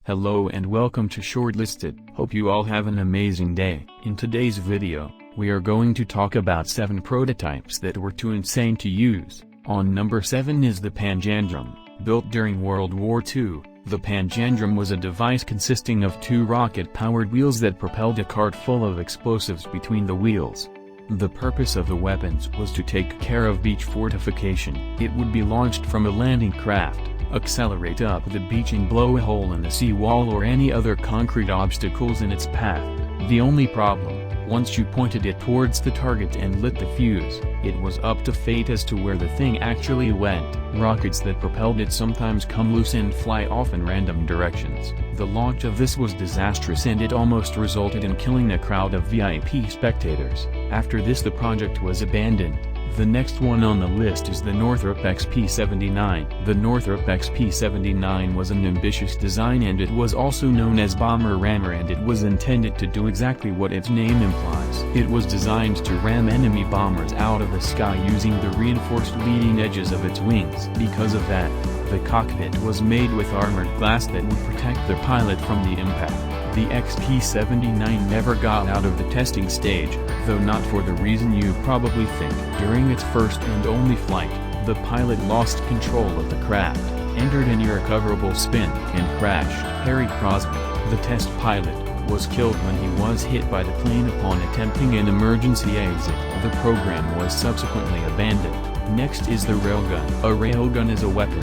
Hello and welcome to Shortlisted. Hope you all have an amazing day. In today's video, we are going to talk about 7 prototypes that were too insane to use. On number 7 is the Panjandrum. Built during World War II, the Panjandrum was a device consisting of 2 rocket-powered wheels that propelled a cart full of explosives between the wheels. The purpose of the weapons was to take care of beach fortification. It would be launched from a landing craft, accelerate up the beach and blow a hole in the seawall or any other concrete obstacles in its path. The only problem, once you pointed it towards the target and lit the fuse, it was up to fate as to where the thing actually went. Rockets that propelled it sometimes come loose and fly off in random directions. The launch of this was disastrous and it almost resulted in killing a crowd of VIP spectators. After this the project was abandoned. The next one on the list is the Northrop XP-79. The Northrop XP-79 was an ambitious design and it was also known as Bomber Rammer, and it was intended to do exactly what its name implies. It was designed to ram enemy bombers out of the sky using the reinforced leading edges of its wings. Because of that, the cockpit was made with armored glass that would protect the pilot from the impact. The XP-79 never got out of the testing stage, though not for the reason you probably think. During its first and only flight, the pilot lost control of the craft, entered an irrecoverable spin, and crashed. Harry Crosby, the test pilot, was killed when he was hit by the plane upon attempting an emergency exit. The program was subsequently abandoned. Next is the railgun. A railgun is a weapon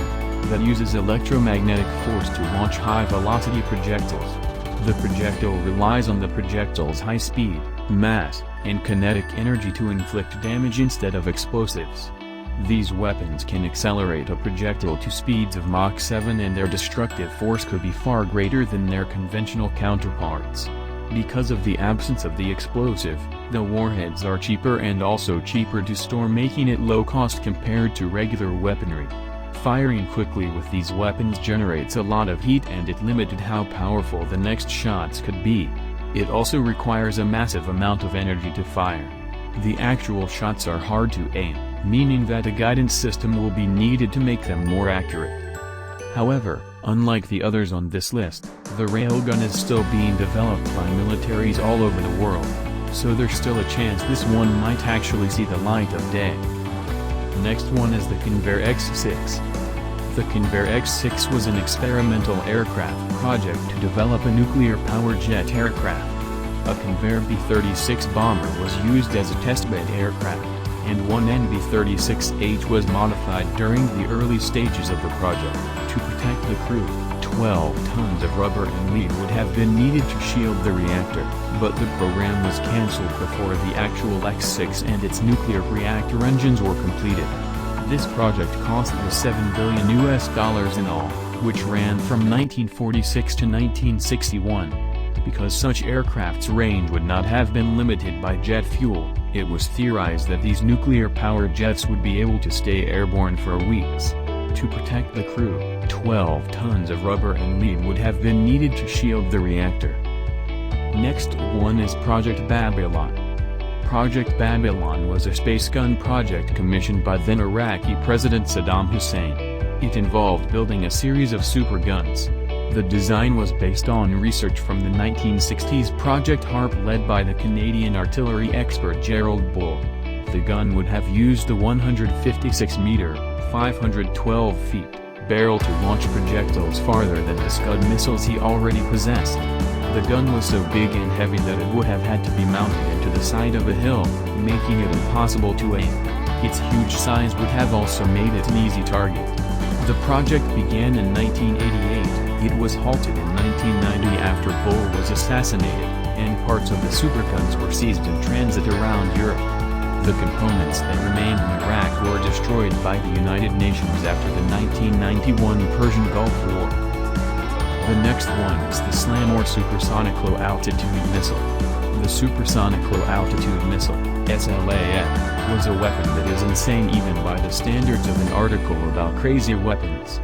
that uses electromagnetic force to launch high-velocity projectiles. The projectile relies on the projectile's high speed, mass, and kinetic energy to inflict damage instead of explosives. These weapons can accelerate a projectile to speeds of Mach 7 and their destructive force could be far greater than their conventional counterparts. Because of the absence of the explosive, the warheads are cheaper and also cheaper to store, making it low cost compared to regular weaponry. Firing quickly with these weapons generates a lot of heat and it limited how powerful the next shots could be. It also requires a massive amount of energy to fire. The actual shots are hard to aim, meaning that a guidance system will be needed to make them more accurate. However, unlike the others on this list, the railgun is still being developed by militaries all over the world, so there's still a chance this one might actually see the light of day. Next one is the Convair X6. The Convair X6 was an experimental aircraft project to develop a nuclear-powered jet aircraft. A Convair B-36 bomber was used as a testbed aircraft, and one NB-36H was modified during the early stages of the project. To protect the crew, 12 tons of rubber and lead would have been needed to shield the reactor, but the program was cancelled before the actual X6 and its nuclear reactor engines were completed. This project cost us $7 billion in all, which ran from 1946 to 1961. Because such aircraft's range would not have been limited by jet fuel, it was theorized that these nuclear-powered jets would be able to stay airborne for weeks. To protect the crew, 12 tons of rubber and lead would have been needed to shield the reactor. Next one is Project Babylon. Project Babylon was a space gun project commissioned by then Iraqi President Saddam Hussein. It involved building a series of super guns. The design was based on research from the 1960s Project HARP led by the Canadian artillery expert Gerald Bull. The gun would have used a 156-meter, 512 feet, barrel to launch projectiles farther than the Scud missiles he already possessed. The gun was so big and heavy that it would have had to be mounted into the side of a hill, making it impossible to aim. Its huge size would have also made it an easy target. The project began in 1988, it was halted in 1990 after Bull was assassinated, and parts of the superguns were seized in transit around Europe. The components that remained in Iraq were destroyed by the United Nations after the 1991 Persian Gulf War. The next one is the SLAM or Supersonic Low Altitude Missile. The Supersonic Low Altitude Missile, SLAM, was a weapon that is insane even by the standards of an article about crazy weapons.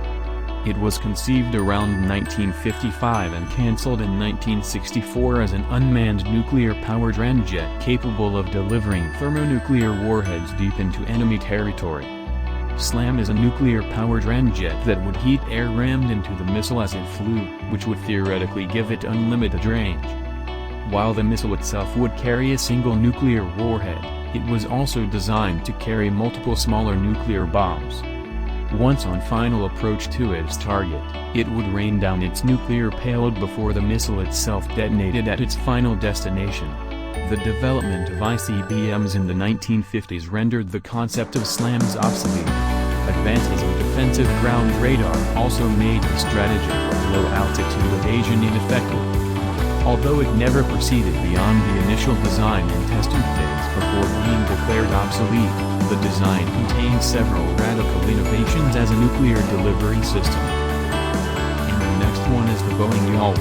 It was conceived around 1955 and cancelled in 1964 as an unmanned nuclear-powered ramjet capable of delivering thermonuclear warheads deep into enemy territory. SLAM is a nuclear-powered ramjet that would heat air rammed into the missile as it flew, which would theoretically give it unlimited range. While the missile itself would carry a single nuclear warhead, it was also designed to carry multiple smaller nuclear bombs. Once on final approach to its target, it would rain down its nuclear payload before the missile itself detonated at its final destination. The development of ICBMs in the 1950s rendered the concept of SLAMs obsolete. Advances in defensive ground radar also made the strategy of low-altitude evasion ineffective. Although it never proceeded beyond the initial design and testing phase before being declared obsolete, the design contains several radical innovations as a nuclear delivery system. And the next one is the Boeing UAL.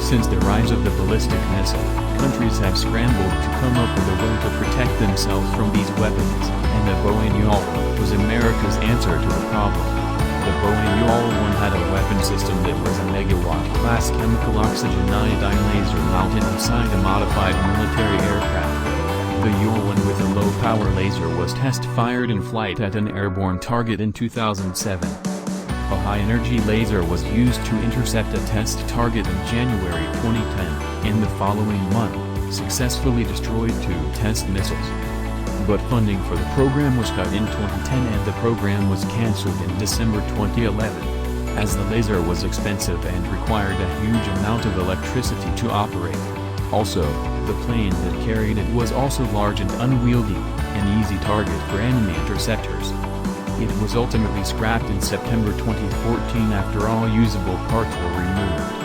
Since the rise of the ballistic missile, countries have scrambled to come up with a way to protect themselves from these weapons, and the Boeing UAL was America's answer to the problem. The Boeing UAL-1 had a weapon system that was a megawatt-class chemical oxygen iodine laser mounted inside a modified military aircraft. The UAL-1 with a low-power laser was test-fired in flight at an airborne target in 2007. A high-energy laser was used to intercept a test target in January 2010, and the following month, successfully destroyed 2 test missiles. But funding for the program was cut in 2010 and the program was cancelled in December 2011, as the laser was expensive and required a huge amount of electricity to operate. Also, the plane that carried it was also large and unwieldy, an easy target for enemy interceptors. It was ultimately scrapped in September 2014 after all usable parts were removed.